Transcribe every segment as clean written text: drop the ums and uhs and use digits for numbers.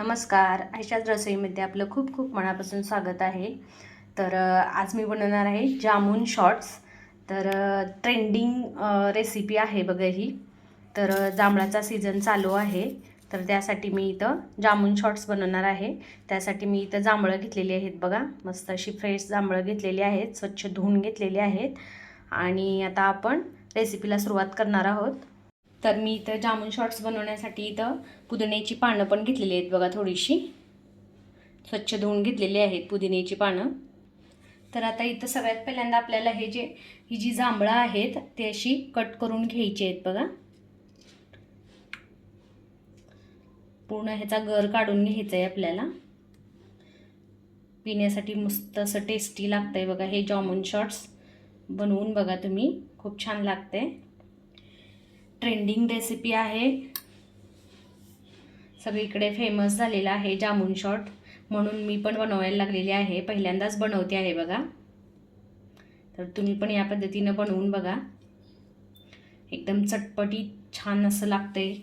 नमस्कार. आयशाच रसोईमध्ये आपलं खूप खूप मनापासून स्वागत आहे. तर आज मी बनवणार आहे जामून शॉर्ट्स. तर ट्रेंडिंग रेसिपी आहे बघा ही. तर जांभळाचा सीझन चालू आहे, तर त्यासाठी मी इथं जामून शॉर्ट्स बनवणार आहे. त्यासाठी मी इथं जांभळं घेतलेली आहेत बघा, मस्त अशी फ्रेश जांभळं घेतलेली आहेत, स्वच्छ धुवून घेतलेली आहेत. आणि आता आपण रेसिपीला सुरुवात करणार आहोत. तर मी इथं जामून शॉर्ट्स बनवण्यासाठी इथं पुदिन्याची पानं पण घेतलेली आहेत बघा, थोडीशी स्वच्छ धुवून घेतलेली आहेत पुदिन्याची पानं. तर आता इथं सगळ्यात पहिल्यांदा आपल्याला ही जी जांभळं आहेत ते अशी कट करून घ्यायची आहेत बघा. पूर्ण ह्याचा गर काढून घ्यायचा आहे आपल्याला. पिण्यासाठी मस्त असं टेस्टी लागतंय बघा हे जामून शॉर्ट्स. बनवून बघा तुम्ही, खूप छान लागते. ट्रेंडिंग रेसिपी आहे, सगळीकडे फेमस झालेला आहे जामून शॉर्ट, म्हणून मी पण बनवायला लागलेली आहे. पहिल्यांदाच बनवते आहे बघा. तर तुम्ही पण या पद्धतीनं बनवून बघा, एकदम चटपटीत छान असं लागतंय.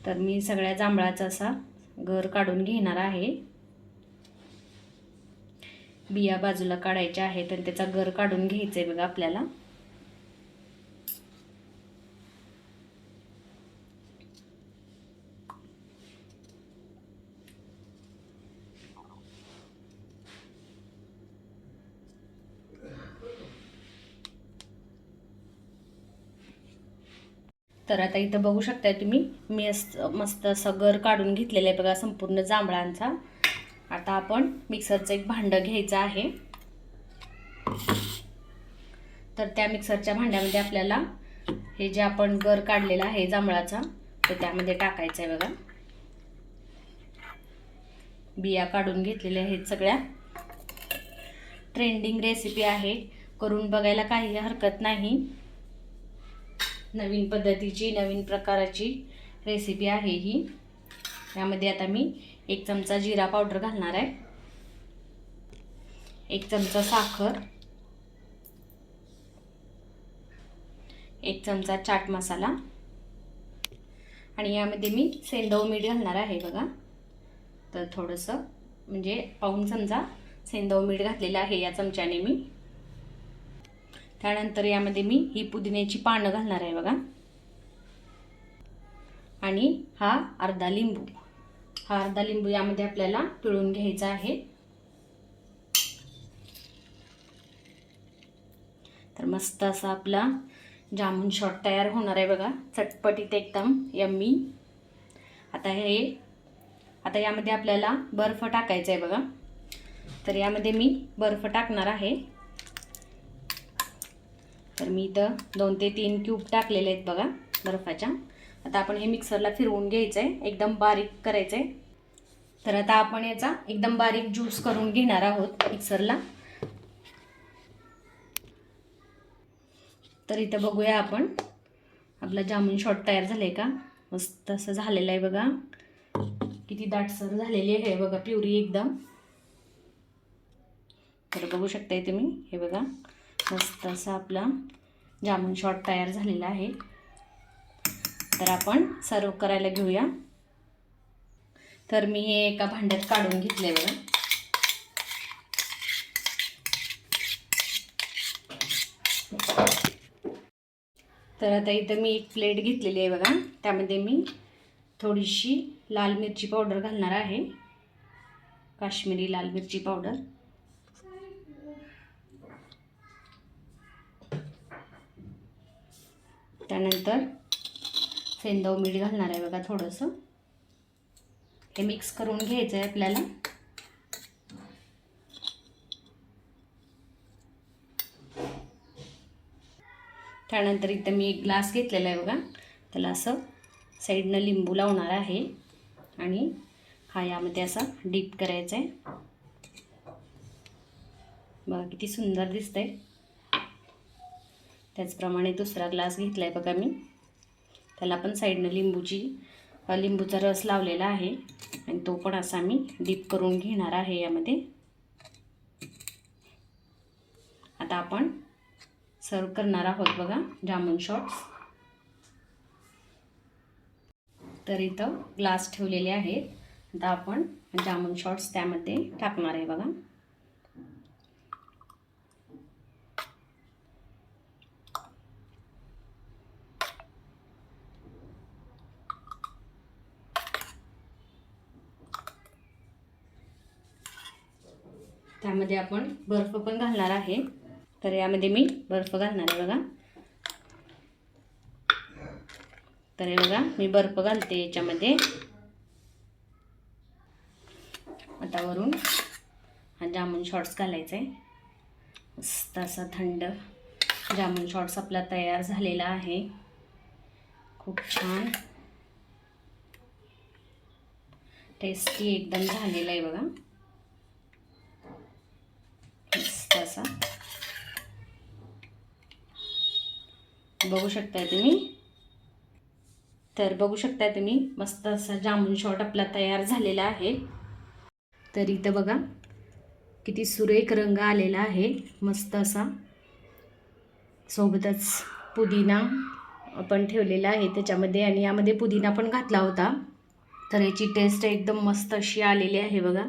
तर मी सगळ्या जांभळाचा असा गर काढून घेणार आहे. बिया बाजूला काढायच्या आहेत आणि त्याचा गर काढून घ्यायचा आहे बघा आपल्याला. तर आता इथं बघू शकताय तुम्ही, मी मस्त असं गर काढून घेतलेलं आहे बघा संपूर्ण जांभळांचा. आता आपण मिक्सरचं एक भांडं घ्यायचं आहे. तर त्या मिक्सरच्या भांड्यामध्ये आपल्याला हे जे आपण गर काढलेला आहे जांभळाचा तो त्यामध्ये टाकायचा आहे बघा. बिया काढून घेतलेल्या आहेत सगळ्या. ट्रेंडिंग रेसिपी आहे, करून बघायला काही हरकत नाही. नवीन पद्धतीची, नवीन प्रकाराची रेसिपी आहे ही. यामध्ये आता मी 1 चमचा जिरा पावडर घालणार आहे, 1 चमचा साखर, 1 चमचा चाट मसाला आणि यामध्ये मी सेंधव मीठ घालणार आहे बघा. तर थोडंसं म्हणजे पाऊण चमचा सेंधव मीठ घातलेलं आहे या चमच्याने मी. त्यानंतर यामध्ये मी ही पुदिन्याची पानं घालणार आहे बघा. आणि हा अर्धा लिंबू यामध्ये आपल्याला पिळून घ्यायचा आहे. तर मस्त असा आपला जामून शॉर्ट तयार होणार आहे बघा, चटपटीत एकदम यम्मी. आता यामध्ये आपल्याला बर्फ टाकायचा आहे बघा. तर यामध्ये मी बर्फ टाकणार आहे. तर मी इथं 2 ते 3 क्यूब टाकलेले आहेत बघा बर्फाच्या. आता आपण हे मिक्सरला फिरवून घ्यायचं आहे, एकदम बारीक करायचं आहे. तर आता आपण याचा एकदम बारीक ज्यूस करून घेणार आहोत मिक्सरला. तर इथं बघूया आपण, आपला जामून शॉर्ट तयार झाले का. मस्त असं झालेलं आहे बघा, किती दाटसर झालेली आहे बघा प्युरी एकदम. तर बघू शकताय तुम्ही, हे बघा मस्त असा आपला जामून शॉर्ट तयार झालेला आहे. तर आपण सर्व करायला घेऊया. तर मी हे एका भांड्यात काढून घेतले बघा. तर आता इथं मी एक प्लेट घेतलेली आहे बघा. त्यामध्ये मी थोडीशी लाल मिरची पावडर घालणार आहे, काश्मीरी लाल मिरची पावडर. त्यानंतर सेंधव मीठ घालणार आहे बघा थोडंसं. हे मिक्स करून घ्यायचं आहे आपल्याला. त्यानंतर इथं मी एक ग्लास घेतलेला आहे बघा, त्याला असं साईडनं लिंबू लावणार आहे आणि हा यामध्ये असा डीप करायचा आहे बघा, किती सुंदर दिसतंय. त्याचप्रमाणे दुसरा ग्लास घेतला आहे बघा मी, त्याला पण साईडनं लिंबूचा रस लावलेला आहे आणि तो पण असा मी डीप करून घेणार आहे यामध्ये. आता आपण सर्व करणार आहोत बघा जामून शॉर्ट्स. तर इथं ग्लास ठेवलेले आहेत. आता आपण जामून शॉट्स त्यामध्ये टाकणार आहे बघा. त्यामध्ये आपण बर्फ पण घालणार आहे. तर यामध्ये मी बर्फ घालणार आहे बघा. तर हे बघा मी बर्फ घालते याच्यामध्ये. आता वरून हा जामून शॉट्स घालायचा आहे. मस्त असा थंड जामून शॉट्स आपला तयार झालेला आहे. खूप छान टेस्टी एकदम झालेला आहे बघा. मस्त असा बघू शकताय तुम्ही. तर बघू शकताय तुम्ही मस्त असा जामून शॉट आपला तयार झालेला आहे. तर इथं बघा किती सुरेख रंग आलेला आहे मस्त असा. सोबतच पुदिना आपण ठेवलेला आहे त्याच्यामध्ये, आणि यामध्ये पुदिना पण घातला होता. तर याची टेस्ट एकदम मस्त अशी आलेली आहे बघा.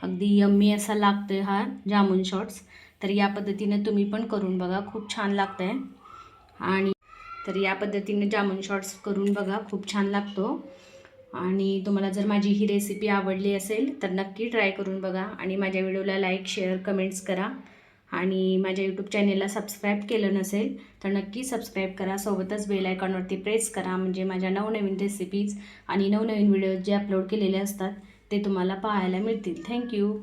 अगदी यम्मी असा लागतोय हा जामून शॉट्स. तर या पद्धतीने तुम्ही पण करून बघा, खूप छान लागतं आहे. आणि तर या पद्धतीने जामून शॉट्स करून बघा, खूप छान लागतो. आणि तुम्हाला जर माझी ही रेसिपी आवडली असेल तर नक्की ट्राय करून बघा. आणि माझ्या व्हिडिओला लाईक, शेअर, कमेंट्स करा. आणि माझ्या यूट्यूब चॅनेलला सबस्क्राईब केलं नसेल तर नक्की सबस्क्राईब करा. सोबतच बेल आयकॉनवरती प्रेस करा, म्हणजे माझ्या नवनवीन रेसिपीज आणि नवनवीन व्हिडिओज जे अपलोड केलेले असतात ते तुम्हाला पाहायला मिळतील. थँक्यू.